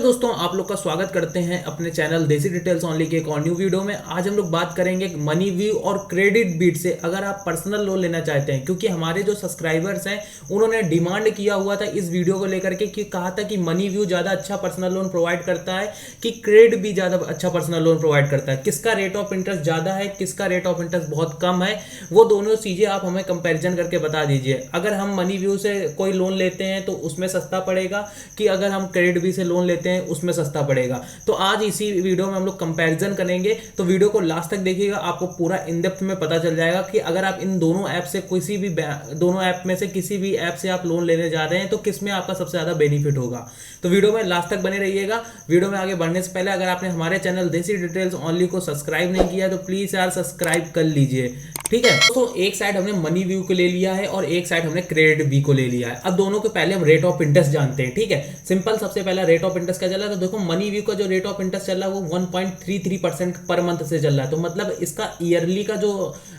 दोस्तों आप लोग का स्वागत करते हैं अपने चैनल देसी डिटेल्स ओनली के एक और न्यू वीडियो में। आज हम लोग बात करेंगे मनी व्यू और क्रेडिट बीट से अगर आप पर्सनल लोन लेना चाहते हैं, क्योंकि हमारे जो सब्सक्राइबर्स हैं उन्होंने डिमांड किया हुआ था इस वीडियो को लेकर के कि कहा था कि मनी व्यू ज़्यादा अच्छा पर्सनल लोन प्रोवाइड करता है कि क्रेडिट भी ज़्यादा अच्छा पर्सनल लोन प्रोवाइड करता है, किसका रेट ऑफ इंटरेस्ट ज़्यादा है, किसका रेट ऑफ इंटरेस्ट बहुत कम है, वो दोनों चीज़ें आप हमें कंपेरिजन करके बता दीजिए। अगर हम मनी व्यू से कोई लोन लेते हैं तो उसमें सस्ता पड़ेगा कि अगर हम क्रेडिट बी से लोन लेते हैं उसमें सस्ता पड़ेगा। तो आज इसी वीडियो में हम लोग कंपैरिजन करेंगे, तो वीडियो को लास्ट तक देखिएगा, आपको पूरा इन डेप्थ में पता चल जाएगा कि अगर आप इन दोनों ऐप से दोनों ऐप में से किसी भी ऐप से आप लोन लेने जा रहे हैं तो किसमें आपका सबसे ज्यादा बेनिफिट होगा। तो वीडियो में लास्ट तक बने रहिएगा। वीडियो में आगे बढ़ने से पहले अगर आपने हमारे चैनल देसी डिटेल्स ओनली को सब्सक्राइब नहीं किया तो प्लीज यार सब्सक्राइब कर लीजिए, ठीक है। तो एक साइड हमने मनी व्यू को ले लिया है और एक साइड हमने क्रेडिट बी को ले लिया है। अब दोनों के पहले हम रेट ऑफ इंटरेस्ट जानते हैं, ठीक है। सिंपल, सबसे पहला रेट ऑफ इंटरेस्ट क्या चल रहा है, तो देखो मनी व्यू का जो रेट ऑफ इंटरेस्ट चल रहा है वो 1.33% पर मंथ से चल रहा है। तो मतलब इसका ईयरली का जो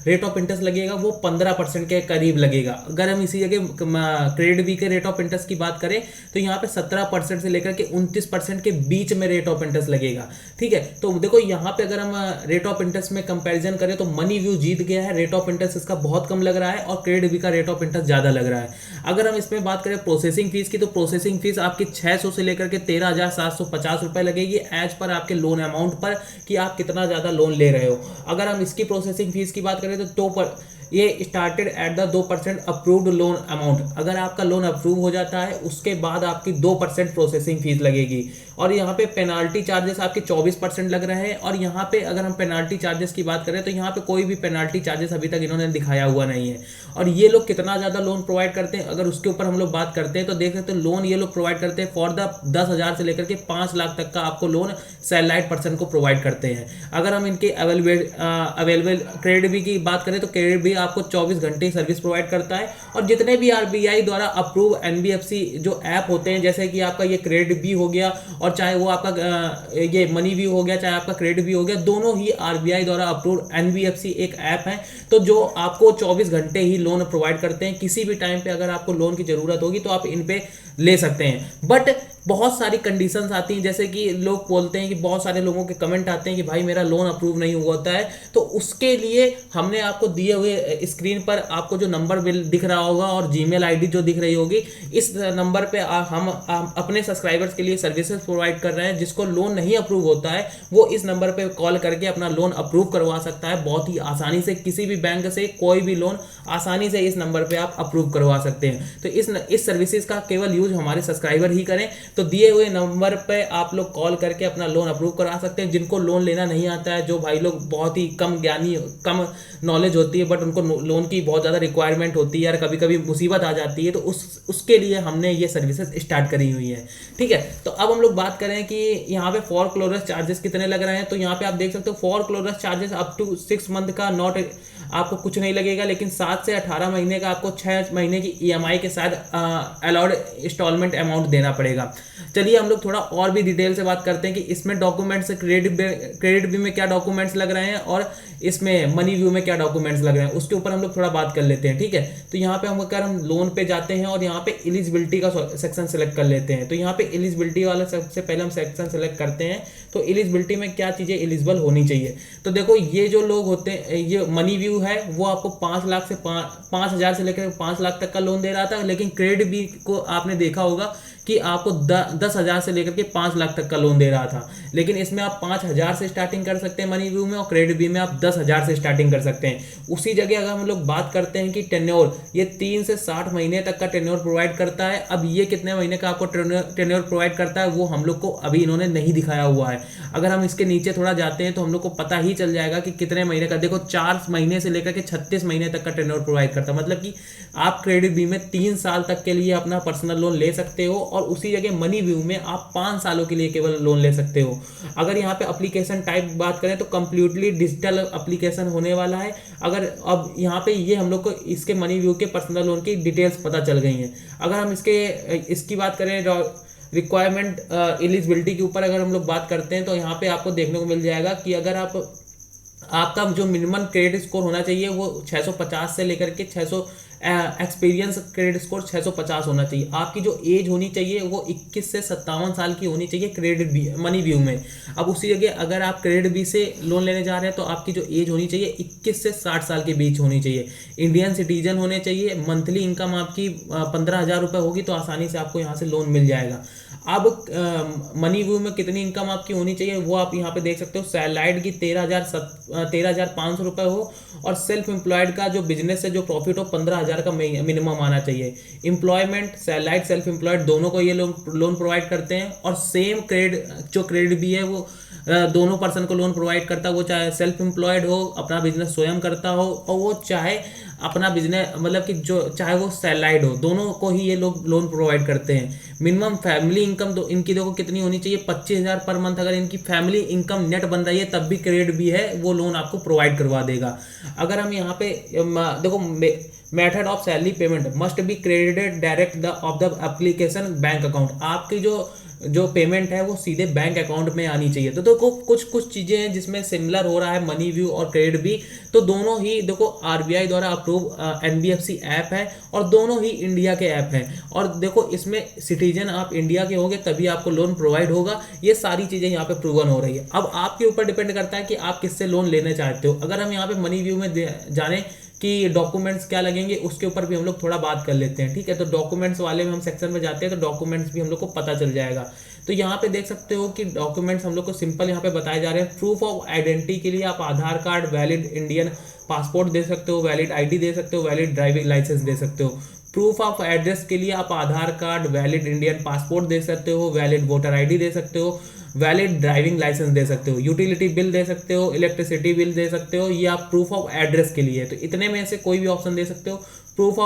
रेट ऑफ इंटरेस्ट लगेगा वो 15% के करीब लगेगा। अगर हम इसी जगह क्रेडिट बी के रेट ऑफ इंटरेस्ट की बात करें तो यहाँ पे 17% से लेकर के 29% के बीच में रेट ऑफ इंटरेस्ट लगेगा, ठीक है। तो देखो यहाँ पे अगर हम रेट ऑफ इंटरेस्ट में कंपैरिजन करें तो मनी व्यू जीत गया है, रेट ऑफ इंटरेस्ट इसका बहुत कम लग रहा है और क्रेडिट बी का रेट ऑफ इंटरेस्ट ज्यादा लग रहा है। अगर हम इसमें बात करें प्रोसेसिंग फीस की, तो प्रोसेसिंग फीस आपकी 600 से लेकर के 13,750 रुपए लगेगी एज पर आपके लोन अमाउंट पर कि आप कितना ज्यादा लोन ले रहे हो। अगर हम इसकी प्रोसेसिंग फीस की बात करें तो ये started at the 2% approved loan amount. अगर आपका लोन अप्रूव हो जाता है उसके बाद आपकी 2% प्रोसेसिंग फीस लगेगी। और यहाँ पे पेनाल्टी चार्जेस आपके 24% लग रहे हैं। और यहाँ पे अगर हम पेनाल्टी चार्जेस की बात करें तो यहाँ पे कोई भी पेनाल्टी चार्जेस अभी तक इन्होंने दिखाया हुआ नहीं है। और ये लोग कितना ज्यादा लोन प्रोवाइड करते हैं अगर उसके ऊपर हम लोग बात करते हैं तो देख सकते हैं लोन ये लोग प्रोवाइड करते हैं फॉर द 10,000 से लेकर के 5 लाख तक का आपको लोन सैलराइड पर्सन को प्रोवाइड करते हैं। अगर हम इनके अवेलेबल क्रेडिट बी की बात करें तो क्रेडिट बी आपको 24 घंटे सर्विस प्रोवाइड करता है। और जितने भी आरबीआई द्वारा अप्रूव एनबीएफसी जो ऐप होते हैं, जैसे कि आपका ये क्रेडिट बी हो गया और चाहे वो आपका ये मनी व्यू हो गया, चाहे आपका क्रेडिट बी हो गया, दोनों ही आरबीआई द्वारा अप्रूव एनबीएफसी एक ऐप है तो जो आपको 24 घंटे ही लोन प्रोवाइड करते हैं। किसी भी टाइम पे अगर आपको लोन की जरूरत होगी तो आप इन पे ले सकते हैं। बट बहुत सारी कंडीशंस आती हैं, जैसे कि लोग बोलते हैं कि बहुत सारे लोगों के कमेंट आते हैं कि भाई मेरा लोन अप्रूव नहीं हुआ होता है। तो उसके लिए हमने आपको दिए हुए स्क्रीन पर आपको जो नंबर बिल दिख रहा होगा और जीमेल आईडी जो दिख रही होगी, इस नंबर पे हम अपने सब्सक्राइबर्स के लिए सर्विसेज प्रोवाइड कर रहे हैं। जिसको लोन नहीं अप्रूव होता है वो इस नंबर पे कॉल करके अपना लोन अप्रूव करवा सकता है। बहुत ही आसानी से किसी भी बैंक से कोई भी लोन आसानी से इस नंबर पे आप अप्रूव करवा सकते हैं। तो इस सर्विसेज का केवल यूज हमारे सब्सक्राइबर ही करें। तो दिए हुए नंबर पे आप लोग कॉल करके अपना लोन अप्रूव करा सकते हैं। जिनको लोन लेना नहीं आता है, जो भाई लोग बहुत ही कम ज्ञानी, कम नॉलेज होती है, बट उनको लोन की बहुत ज़्यादा रिक्वायरमेंट होती है यार, कभी कभी मुसीबत आ जाती है, तो उसके लिए हमने ये सर्विसेज स्टार्ट करी हुई है, ठीक है। तो अब हम लोग बात करें कि यहाँ पे फॉर क्लोजर चार्जेस कितने लग रहे हैं। तो यहाँ पे आप देख सकते हो for closure charges up to 6 month का नॉट आपको कुछ नहीं लगेगा, लेकिन 7 से 18 महीने का आपको 6 महीने की ईएमआई के साथ अलाउड इंस्टॉलमेंट अमाउंट देना पड़ेगा। चलिए हम लोग थोड़ा और भी डिटेल से बात करते हैं कि इसमें डॉक्यूमेंट्स क्रेडिट बी में क्या डॉक्यूमेंट्स लग रहे हैं और इसमें मनी व्यू में क्या डॉक्यूमेंट्स लग रहे हैं, उसके ऊपर हम लोग थोड़ा बात कर लेते हैं, ठीक है। तो यहाँ पे हम लोन पे जाते हैं और यहाँ पे एलिजिबिलिटी का सेक्शन सेलेक्ट कर लेते हैं। तो यहाँ पे एलिजिबिलिटी वाला सबसे पहले हम सेक्शन सेलेक्ट करते हैं। तो एलिजिबिलिटी में क्या चीजें एलिजिबल होनी चाहिए, तो देखो ये जो लोग होते हैं, ये मनी व्यू है वो आपको 5,00,000 से लेकर 5 लाख तक का लोन दे रहा था, लेकिन क्रेडिट बी को आपने देखा होगा कि आपको 10,000 से लेकर के 5 लाख तक का लोन दे रहा था। लेकिन इसमें आप 5,000 से स्टार्टिंग कर सकते हैं मनी व्यू में, और क्रेडिट बी में आप 10,000 से स्टार्टिंग कर सकते हैं। उसी जगह अगर हम लोग बात करते हैं कि टेन्योर, ये 3 से 60 महीने तक का टेन्योर प्रोवाइड करता है। अब ये कितने महीने का आपको टेन्योर प्रोवाइड करता है वो हम लोग को अभी इन्होंने नहीं दिखाया हुआ है। अगर हम इसके नीचे थोड़ा जाते हैं तो हम लोग को पता ही चल जाएगा कि कितने महीने का। देखो 4 महीने से लेकर के 36 महीने तक का टेन्योर प्रोवाइड करता है, मतलब कि आप क्रेडिट बी में 3 साल तक के लिए अपना पर्सनल लोन ले सकते हो और उसी जगह मनी व्यू में आप 5 सालों के लिए केवल लोन ले सकते हो। अगर यहाँ पे एप्लीकेशन टाइप बात करें तो कंप्लीटली डिजिटल एप्लीकेशन होने वाला है। अगर अब यहाँ पे ये हम लोग को इसके मनी व्यू के पर्सनल लोन की डिटेल्स पता चल गई हैं। अगर हम इसकी बात करें रिक्वायरमेंट एलिजिबिलिटी के ऊपर अगर हम लोग बात करते हैं तो यहाँ पे आपको देखने को मिल जाएगा कि अगर आपका जो मिनिमम क्रेडिट स्कोर होना चाहिए वो 650 से लेकर के एक्सपीरियंस क्रेडिट स्कोर 650 होना चाहिए। आपकी जो एज होनी चाहिए वो 21 से 57 साल की होनी चाहिए क्रेडिट बी मनी व्यू में। अब उसी जगह अगर आप क्रेडिट बी से लोन लेने जा रहे हैं तो आपकी जो एज होनी चाहिए 21 से 60 साल के बीच होनी चाहिए। इंडियन सिटीजन होने चाहिए। मंथली इनकम आपकी 15,000 रुपये होगी तो आसानी से आपको यहाँ से लोन मिल जाएगा। अब मनी व्यू में कितनी इनकम आपकी होनी चाहिए वो आप यहाँ पे देख सकते हो। सैलराइड की 13,500 रुपये हो, और सेल्फ एम्प्लॉयड का जो बिजनेस से जो प्रॉफिट हो 15,000 का मिनिमम आना चाहिए। एम्प्लॉयमेंट, सैलराइड, सेल्फ एम्प्लॉयड दोनों को ये लोन प्रोवाइड करते हैं। और सेम जो क्रेडिट भी है वो दोनों पर्सन को लोन प्रोवाइड करता है, वो चाहे सेल्फ एम्प्लॉयड हो, अपना बिजनेस स्वयं करता हो, और वो चाहे अपना बिजनेस मतलब कि जो चाहे वो सैलराइड हो, दोनों को ही ये लोग लोन प्रोवाइड करते हैं। मिनिमम फैमिली इनकम तो इनकी देखो कितनी होनी चाहिए, 25,000 पर मंथ। अगर इनकी फैमिली इनकम नेट बन रही है तब भी क्रेडिट भी है वो लोन आपको प्रोवाइड करवा देगा। अगर हम यहाँ पे देखो method of salary payment must be credited direct of the application bank account. आपकी जो पेमेंट है वो सीधे बैंक अकाउंट में आनी चाहिए। तो देखो कुछ चीज़ें हैं जिसमें सिमिलर हो रहा है मनी व्यू और क्रेडिट भी। तो दोनों ही देखो आरबीआई द्वारा अप्रूव एनबीएफसी ऐप है, और दोनों ही इंडिया के ऐप हैं। और देखो इसमें सिटीजन आप इंडिया के होंगे तभी आपको लोन प्रोवाइड होगा। ये सारी चीज़ें यहाँ पे प्रूवन हो रही है। अब आपके ऊपर डिपेंड करता है कि आप किससे लोन लेना चाहते हो। अगर हम यहाँ पे मनी व्यू में जाने कि डॉक्यूमेंट्स क्या लगेंगे उसके ऊपर भी हम लोग थोड़ा बात कर लेते हैं, ठीक है। तो डॉक्यूमेंट्स वाले में हम सेक्शन में जाते हैं तो डॉक्यूमेंट्स भी हम लोग को पता चल जाएगा। तो यहाँ पे देख सकते हो कि डॉक्यूमेंट्स हम लोग को सिंपल यहाँ पे बताए जा रहे हैं। प्रूफ ऑफ आइडेंटिटी के लिए आप आधार कार्ड, वैलिड इंडियन पासपोर्ट दे सकते हो, वैलिड आईडी दे सकते हो, वैलिड ड्राइविंग लाइसेंस दे सकते हो। प्रूफ ऑफ एड्रेस के लिए आप आधार कार्ड, वैलिड इंडियन पासपोर्ट दे सकते हो, वैलिड वोटर आईडी दे सकते हो, वैलिड ड्राइविंग लाइसेंस दे सकते हो, यूटिलिटी बिल दे सकते हो, इलेक्ट्रिसिटी बिल दे सकते हो। ये आप प्रूफ ऑफ एड्रेस के लिए, तो इतने में से कोई भी ऑप्शन दे सकते हो। प्रूफ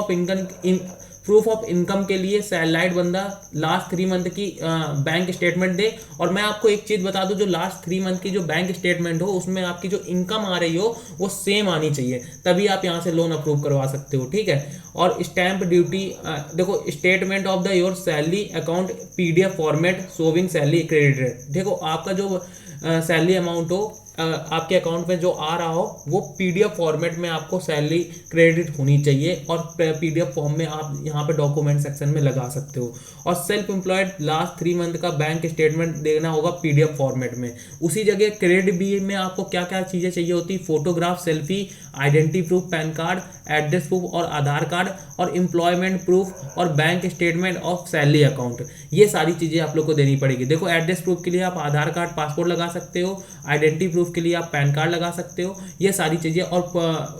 ऑफ इनकम के लिए सैलराइड बंदा लास्ट 3 मंथ की बैंक स्टेटमेंट दे। और मैं आपको एक चीज़ बता दूं, जो लास्ट 3 मंथ की जो बैंक स्टेटमेंट हो उसमें आपकी जो इनकम आ रही हो वो सेम आनी चाहिए, तभी आप यहाँ से लोन अप्रूव करवा सकते हो, ठीक है। और स्टैंप ड्यूटी देखो, statement of the your salary account PDF format showing salary credited. देखो आपका जो सैलरी अमाउंट हो आपके अकाउंट में जो आ रहा हो वो पीडीएफ फॉर्मेट में आपको सैलरी क्रेडिट होनी चाहिए, और पीडीएफ फॉर्म में आप यहाँ पे डॉक्यूमेंट सेक्शन में लगा सकते हो। और सेल्फ एम्प्लॉयड लास्ट 3 मंथ का बैंक स्टेटमेंट देना होगा पीडीएफ फॉर्मेट में। उसी जगह क्रेडिट बी में आपको क्या क्या चीज़ें चाहिए होती, photograph, selfie, identity proof, pan card, address proof और आधार कार्ड, और एम्प्लॉयमेंट प्रूफ और bank statement of salary account. ये सारी चीज़ें आप लोग को देनी पड़ेगी। देखो एड्रेस प्रूफ के लिए आप आधार कार्ड, पासपोर्ट लगा सकते हो, आइडेंटिटी प्रूफ के लिए आप पैन कार्ड लगा सकते हो, ये सारी चीज़ें। और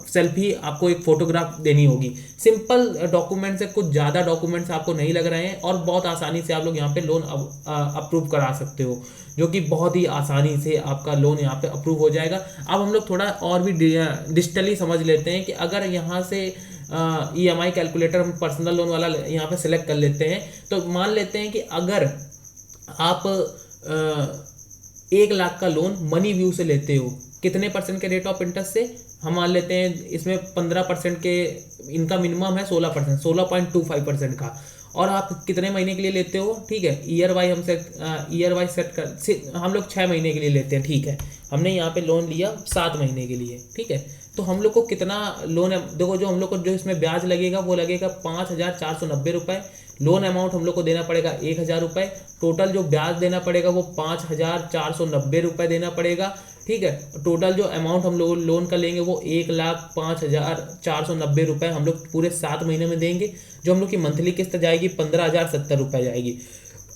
सेल्फी आपको एक फोटोग्राफ देनी होगी। सिंपल डॉक्यूमेंट्स है, कुछ ज़्यादा डॉक्यूमेंट्स आपको नहीं लग रहे हैं, और बहुत आसानी से आप लोग यहाँ पे लोन अप्रूव करा सकते हो, जो कि बहुत ही आसानी से आपका लोन यहाँ पे अप्रूव हो जाएगा। अब हम लोग थोड़ा और भी डिजिटली समझ लेते हैं कि अगर यहाँ से EMI कैलकुलेटर हम पर्सनल लोन वाला यहाँ पे सिलेक्ट कर लेते हैं, तो मान लेते हैं कि अगर आप 1 लाख का लोन मनी व्यू से लेते हो, कितने % के रेट ऑफ इंटरेस्ट से? हम मान लेते हैं इसमें 15% के इनका मिनिमम है, 16%, 16.25% का। और आप कितने महीने के लिए लेते हो, ठीक है, ईयर वाइज सेट कर, हम लोग 6 महीने के लिए लेते हैं, ठीक है। हमने यहाँ पे लोन लिया 7 महीने के लिए, ठीक है। तो हम लोग को कितना लोन है, देखो जो हम लोग को जो इसमें ब्याज लगेगा वो लगेगा 5,490 रुपये। लोन अमाउंट हम लोग को देना पड़ेगा 1,000 रुपये। टोटल जो ब्याज देना पड़ेगा वो 5,490 रुपये देना पड़ेगा, ठीक है। टोटल जो अमाउंट हम लोग लोन का लेंगे वो 1,05,490 रुपये हम लोग पूरे 7 महीने में देंगे। जो हम लोग की मंथली किस्त जाएगी 15,070 रुपये जाएगी।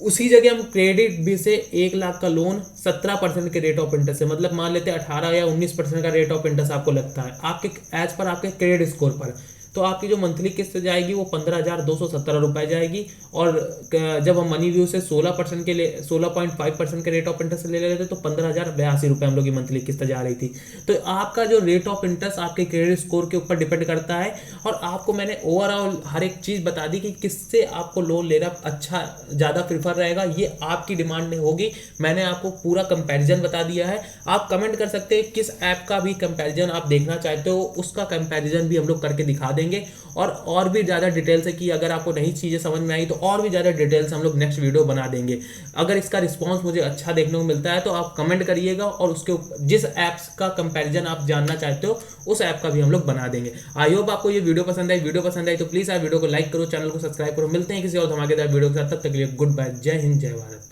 उसी जगह हम क्रेडिट बी से 1 लाख का लोन 17% के रेट ऑफ इंटरेस्ट से, मतलब मान लेते हैं 18 या 19% का रेट ऑफ इंटरेस्ट आपको लगता है आपके एज पर आपके क्रेडिट स्कोर पर, तो आपकी जो मंथली किस्त जाएगी वो 15,217 रुपये जाएगी। और जब हम मनी व्यू से 16% के लिए 16.5% के रेट ऑफ इंटरेस्ट ले रहे थे तो 15,082 रुपये हम लोग की मंथली किस्त जा रही थी। तो आपका जो रेट ऑफ इंटरेस्ट आपके क्रेडिट स्कोर के ऊपर डिपेंड करता है। और आपको मैंने ओवरऑल हर एक चीज़ बता दी कि किससे आपको लोन लेना अच्छा ज़्यादा प्रीफर रहेगा, ये आपकी डिमांड होगी। मैंने आपको पूरा कंपैरिजन बता दिया है। आप कमेंट कर सकते हैं किस ऐप का भी कंपैरिजन आप देखना चाहते हो, उसका कंपैरिजन भी हम लोग करके दिखा देंगे। देंगे। और भी ज़्यादा डिटेल से कि अगर आपको नई चीज़ें समझ में आई तो और भी ज़्यादा डिटेल से हम लोग नेक्स्ट वीडियो बना देंगे। अगर इसका रिस्पॉन्स मुझे अच्छा देखने को मिलता है तो आप कमेंट करिएगा, और उसके जिस ऐप्स का कंपैरिजन आप जानना चाहते हो उस ऐप का भी हम लोग बना देंगे। आई होप आपको ये वीडियो पसंद आई तो प्लीज़ आप वीडियो को लाइक करो, चैनल को सब्सक्राइब करो। मिलते हैं किसी और धमाकेदार वीडियो के साथ, तब तक के लिए गुड बाय, जय हिंद, जय भारत।